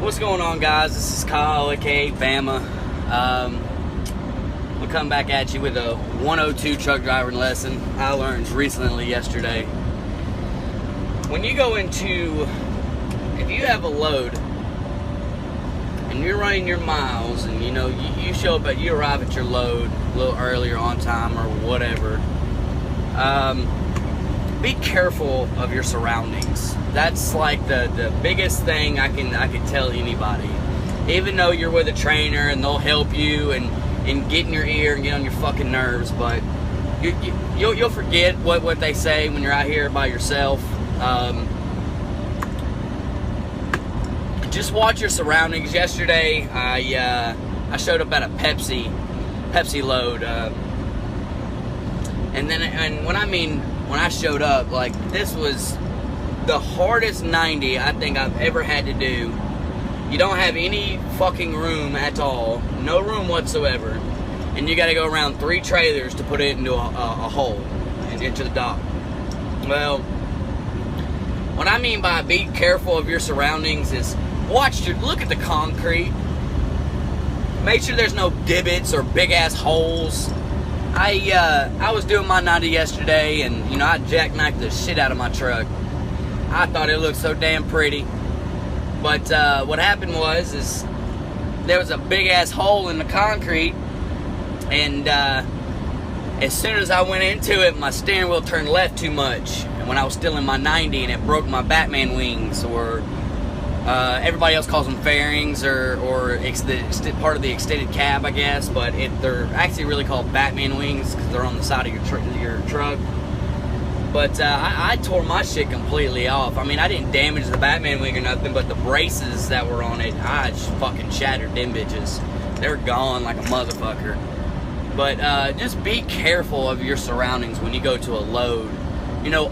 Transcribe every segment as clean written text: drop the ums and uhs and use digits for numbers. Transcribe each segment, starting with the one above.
What's going on, guys? This is Kyle, aka Bama. We'll come back at you with a 102 truck driving lesson I learned recently yesterday. When you go into, if you have a load and you're running your miles, and you show up you arrive at your load a little earlier on time or whatever, be careful of your surroundings. That's like the biggest thing I can tell anybody. Even though you're with a trainer and they'll help you and get in your ear and get on your fucking nerves, but you'll forget what they say when you're out here by yourself. Just watch your surroundings. Yesterday, I showed up at a Pepsi load, and when I showed up, like, this was the hardest 90 I think I've ever had to do. You don't have any fucking room at all, no room whatsoever, and you got to go around 3 trailers to put it into a hole and into the dock. Well, what I mean by be careful of your surroundings is look at the concrete. Make sure there's no divots or big ass holes. I was doing my 90 yesterday, and I jackknifed the shit out of my truck. I thought it looked so damn pretty, but what happened was there was a big ass hole in the concrete, and as soon as I went into it, my steering wheel turned left too much, and when I was still in my 90, and it broke my Batman wings, or everybody else calls them fairings, or part of the extended cab, I guess, but they're actually really called Batman wings because they're on the side of your truck. But I tore my shit completely off. I mean, I didn't damage the Batman wing or nothing, but the braces that were on it, I just fucking shattered them bitches. They're gone like a motherfucker. But just be careful of your surroundings when you go to a load.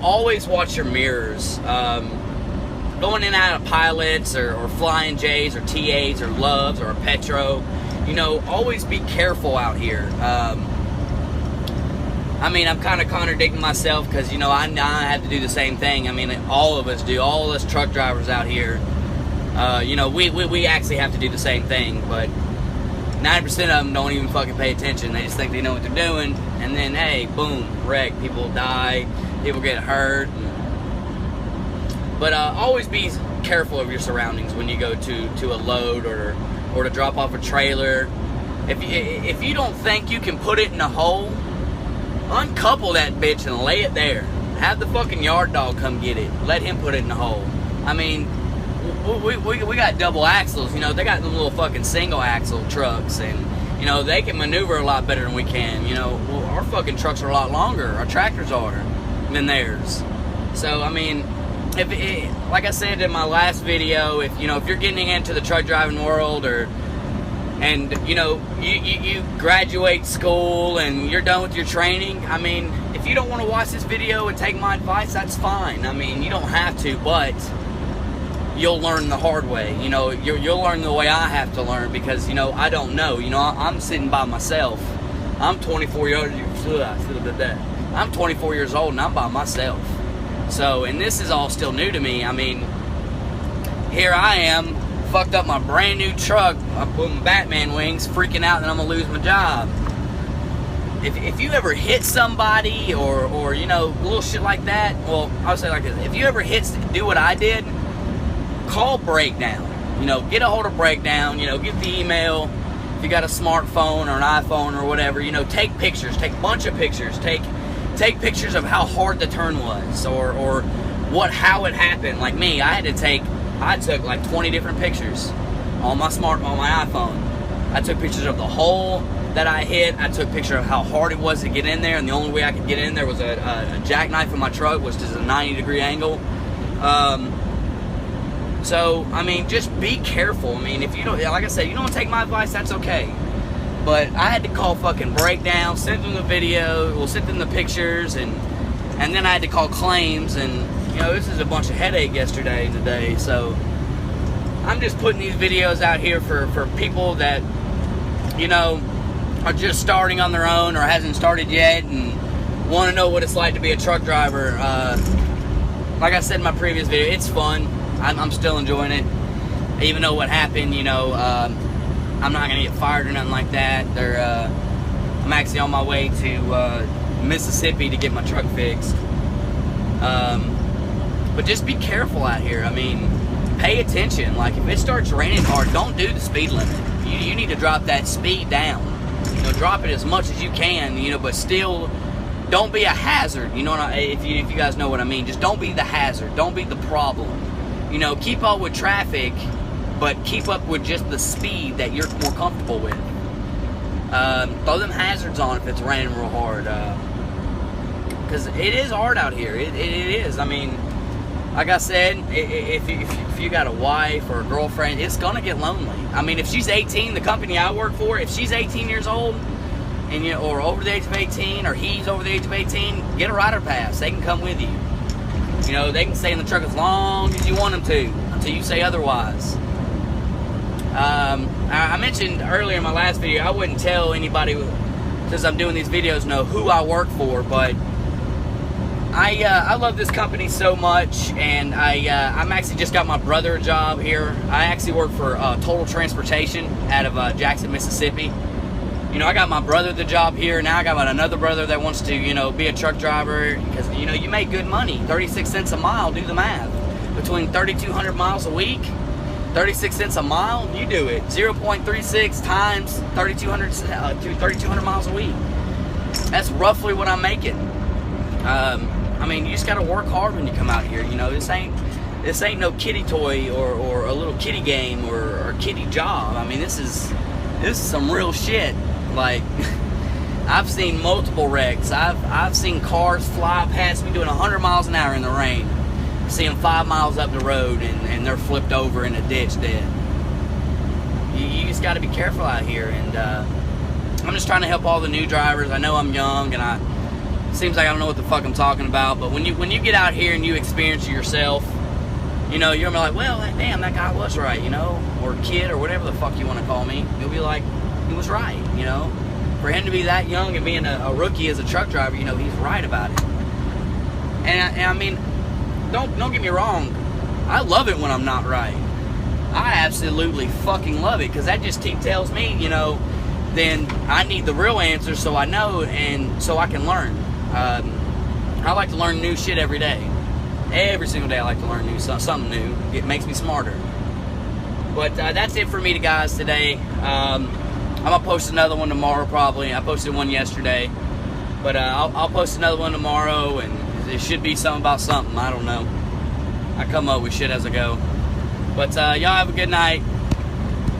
Always watch your mirrors. Going in and out of pilots or Flying J's or TAs or Loves or a Petro, always be careful out here. I'm kind of contradicting myself because, I have to do the same thing. All of us do. All of us truck drivers out here, we actually have to do the same thing. But 90% of them don't even fucking pay attention. They just think they know what they're doing. And then, hey, boom, wreck. People die. People get hurt. But always be careful of your surroundings when you go to a load or to drop off a trailer. If you don't think you can put it in a hole, uncouple that bitch and lay it there. Have the fucking yard dog come get it. Let him put it in the hole. We got double axles. They got them little fucking single axle trucks, and they can maneuver a lot better than we can. Our fucking trucks are a lot longer. Our tractors are than theirs. So like I said in my last video, if you're getting into the truck driving world, you graduate school and you're done with your training, if you don't want to watch this video and take my advice, that's fine. You don't have to, but you'll learn the hard way. You'll learn the way I have to learn, because I don't know. I'm sitting by myself. I'm 24 years old and I'm by myself. So, and this is all still new to me. Here I am, fucked up my brand new truck, I put my Batman wings, freaking out that I'm gonna lose my job. If you ever hit somebody or little shit like that, well, I'll say like this: if you ever do what I did, call Breakdown. Get a hold of Breakdown. Get the email. If you got a smartphone or an iPhone or whatever, take pictures, take a bunch of pictures, take pictures of how hard the turn was, or how it happened. Like me, I took like 20 different pictures on my iPhone. I took pictures of the hole that I hit. I took a picture of how hard it was to get in there, and the only way I could get in there was a jackknife in my truck, which is a 90-degree angle. So just be careful. If you don't, like I said, you don't take my advice, that's okay. But I had to call fucking Breakdown, send them the video, send them the pictures, and then I had to call claims, and this is a bunch of headache yesterday and today. So I'm just putting these videos out here for people that are just starting on their own or hasn't started yet and want to know what it's like to be a truck driver. Like I said in my previous video, it's fun. I'm still enjoying it. even though what happened, you know, I'm not gonna get fired or nothing like that. I'm actually on my way to Mississippi to get my truck fixed. But just be careful out here. I mean, pay attention. Like, if it starts raining hard, don't do the speed limit. You need to drop that speed down. You know, drop it as much as you can, you know, but still don't be a hazard. You know, if you guys know what I mean. Just don't be the hazard. Don't be the problem. You know, keep up with traffic, but keep up with just the speed that you're more comfortable with. Throw them hazards on if it's raining real hard. Because it is hard out here. It is. I mean, like I said, if you got a wife or a girlfriend, it's gonna get lonely. I mean, if she's 18, the company I work for, if she's 18 years old, and or over the age of 18, or he's over the age of 18, get a rider pass. They can come with you. You know, they can stay in the truck as long as you want them to, until you say otherwise. I mentioned earlier in my last video, I wouldn't tell anybody, since I'm doing these videos, know who I work for, but I love this company so much, and I'm actually just got my brother a job here. I actually work for Total Transportation out of Jackson, Mississippi. You know, I got my brother the job here. Now I got another brother that wants to, you know, be a truck driver, because, you know, you make good money. 36 cents a mile, do the math. Between 3,200 miles a week, 36 cents a mile, you do it. 0.36 times 3,200 miles a week. That's roughly what I'm making. I mean, you just gotta work hard when you come out here. You know, this ain't no kiddie toy or a little kiddie game or a kiddie job. I mean, this is some real shit. Like, I've seen multiple wrecks. I've seen cars fly past me doing 100 miles an hour in the rain. See them 5 miles up the road and they're flipped over in a ditch dead. You just got to be careful out here, and I'm just trying to help all the new drivers. I know I'm young, and seems like I don't know what the fuck I'm talking about, but when you get out here and you experience it yourself, you know, you're gonna be like, well, damn, that guy was right, you know, or kid, or whatever the fuck you want to call me. You'll be like, he was right, you know. For him to be that young and being a rookie as a truck driver, you know, he's right about it. And I mean, don't get me wrong, I love it when I'm not right. I absolutely fucking love it, because that just tells me, you know, then I need the real answer, so I know, and so I can learn. I like to learn new shit every day. Every single day I like to learn something new. It makes me smarter. But that's it for me, guys, today. I'm going to post another one tomorrow, probably. I posted one yesterday. But I'll post another one tomorrow, and it should be something about something. I don't know. I come up with shit as I go. But y'all have a good night.